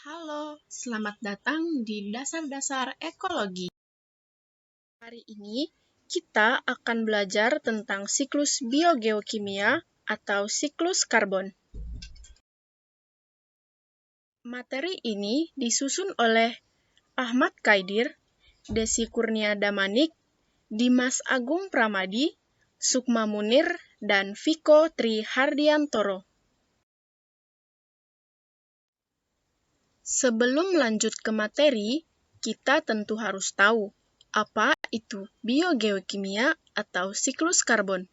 Halo, selamat datang di Dasar-Dasar Ekologi. Hari ini kita akan belajar tentang siklus biogeokimia atau siklus karbon. Materi ini disusun oleh Ahmad Kaidir, Desi Kurnia Damanik, Dimas Agung Pramadi, Sukma Munir, dan Viko Trihardiantoro. Sebelum lanjut ke materi, kita tentu harus tahu apa itu biogeokimia atau siklus karbon.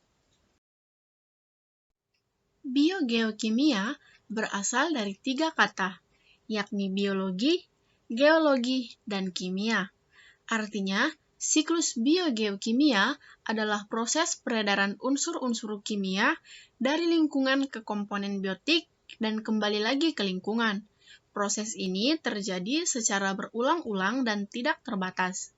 Biogeokimia berasal dari 3 kata, yakni biologi, geologi, dan kimia. Artinya, siklus biogeokimia adalah proses peredaran unsur-unsur kimia dari lingkungan ke komponen biotik dan kembali lagi ke lingkungan. Proses ini terjadi secara berulang-ulang dan tidak terbatas.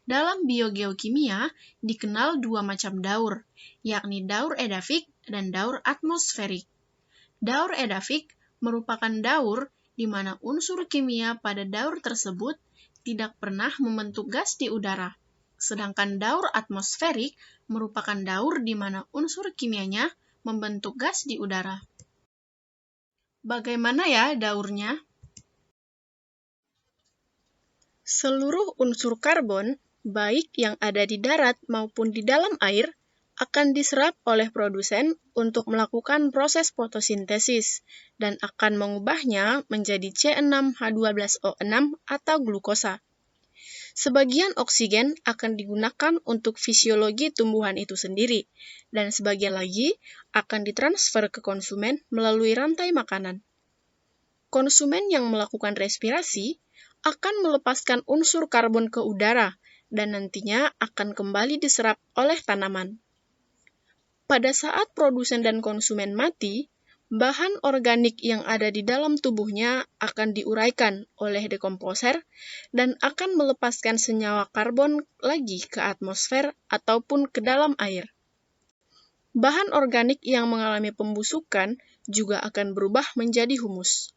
Dalam biogeokimia dikenal 2 macam daur, yakni daur edafik dan daur atmosferik. Daur edafik merupakan daur di mana unsur kimia pada daur tersebut tidak pernah membentuk gas di udara. Sedangkan daur atmosferik merupakan daur di mana unsur kimianya membentuk gas di udara. Bagaimana ya daurnya? Seluruh unsur karbon, baik yang ada di darat maupun di dalam air, akan diserap oleh produsen untuk melakukan proses fotosintesis dan akan mengubahnya menjadi C6H12O6 atau glukosa. Sebagian oksigen akan digunakan untuk fisiologi tumbuhan itu sendiri, dan sebagian lagi akan ditransfer ke konsumen melalui rantai makanan. Konsumen yang melakukan respirasi akan melepaskan unsur karbon ke udara dan nantinya akan kembali diserap oleh tanaman. Pada saat produsen dan konsumen mati, bahan organik yang ada di dalam tubuhnya akan diuraikan oleh dekomposer dan akan melepaskan senyawa karbon lagi ke atmosfer ataupun ke dalam air. Bahan organik yang mengalami pembusukan juga akan berubah menjadi humus.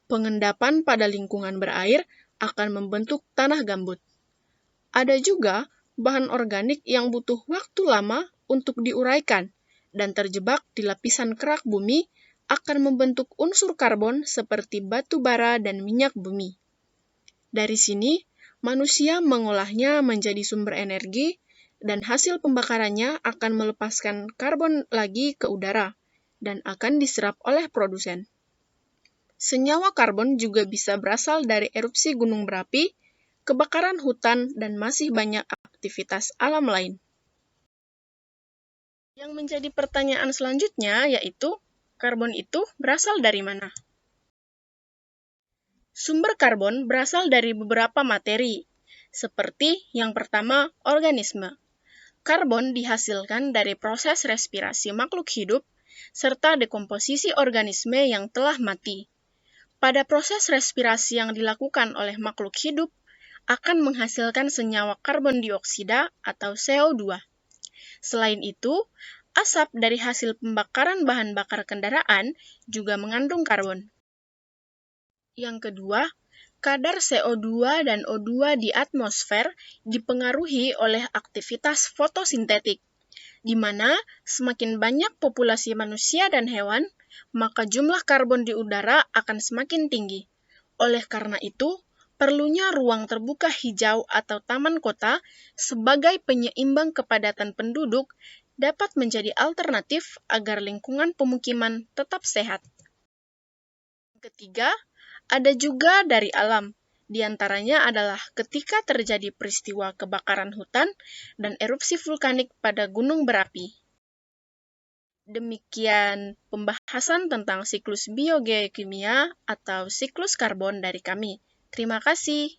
Pengendapan pada lingkungan berair akan membentuk tanah gambut. Ada juga bahan organik yang butuh waktu lama untuk diuraikan dan terjebak di lapisan kerak bumi akan membentuk unsur karbon seperti batu bara dan minyak bumi. Dari sini, manusia mengolahnya menjadi sumber energi dan hasil pembakarannya akan melepaskan karbon lagi ke udara dan akan diserap oleh produsen. Senyawa karbon juga bisa berasal dari erupsi gunung berapi, kebakaran hutan, dan masih banyak aktivitas alam lain. Yang menjadi pertanyaan selanjutnya yaitu, karbon itu berasal dari mana? Sumber karbon berasal dari beberapa materi, seperti yang pertama, organisme. Karbon dihasilkan dari proses respirasi makhluk hidup, serta dekomposisi organisme yang telah mati. Pada proses respirasi yang dilakukan oleh makhluk hidup, akan menghasilkan senyawa karbon dioksida atau CO2. Selain itu, asap dari hasil pembakaran bahan bakar kendaraan juga mengandung karbon. Yang kedua, kadar CO2 dan O2 di atmosfer dipengaruhi oleh aktivitas fotosintetik, di mana semakin banyak populasi manusia dan hewan, maka jumlah karbon di udara akan semakin tinggi. Oleh karena itu, perlunya ruang terbuka hijau atau taman kota sebagai penyeimbang kepadatan penduduk dapat menjadi alternatif agar lingkungan pemukiman tetap sehat. Ketiga, ada juga dari alam. Di antaranya adalah ketika terjadi peristiwa kebakaran hutan dan erupsi vulkanik pada gunung berapi. Demikian pembahasan tentang siklus biogeokimia atau siklus karbon dari kami. Terima kasih.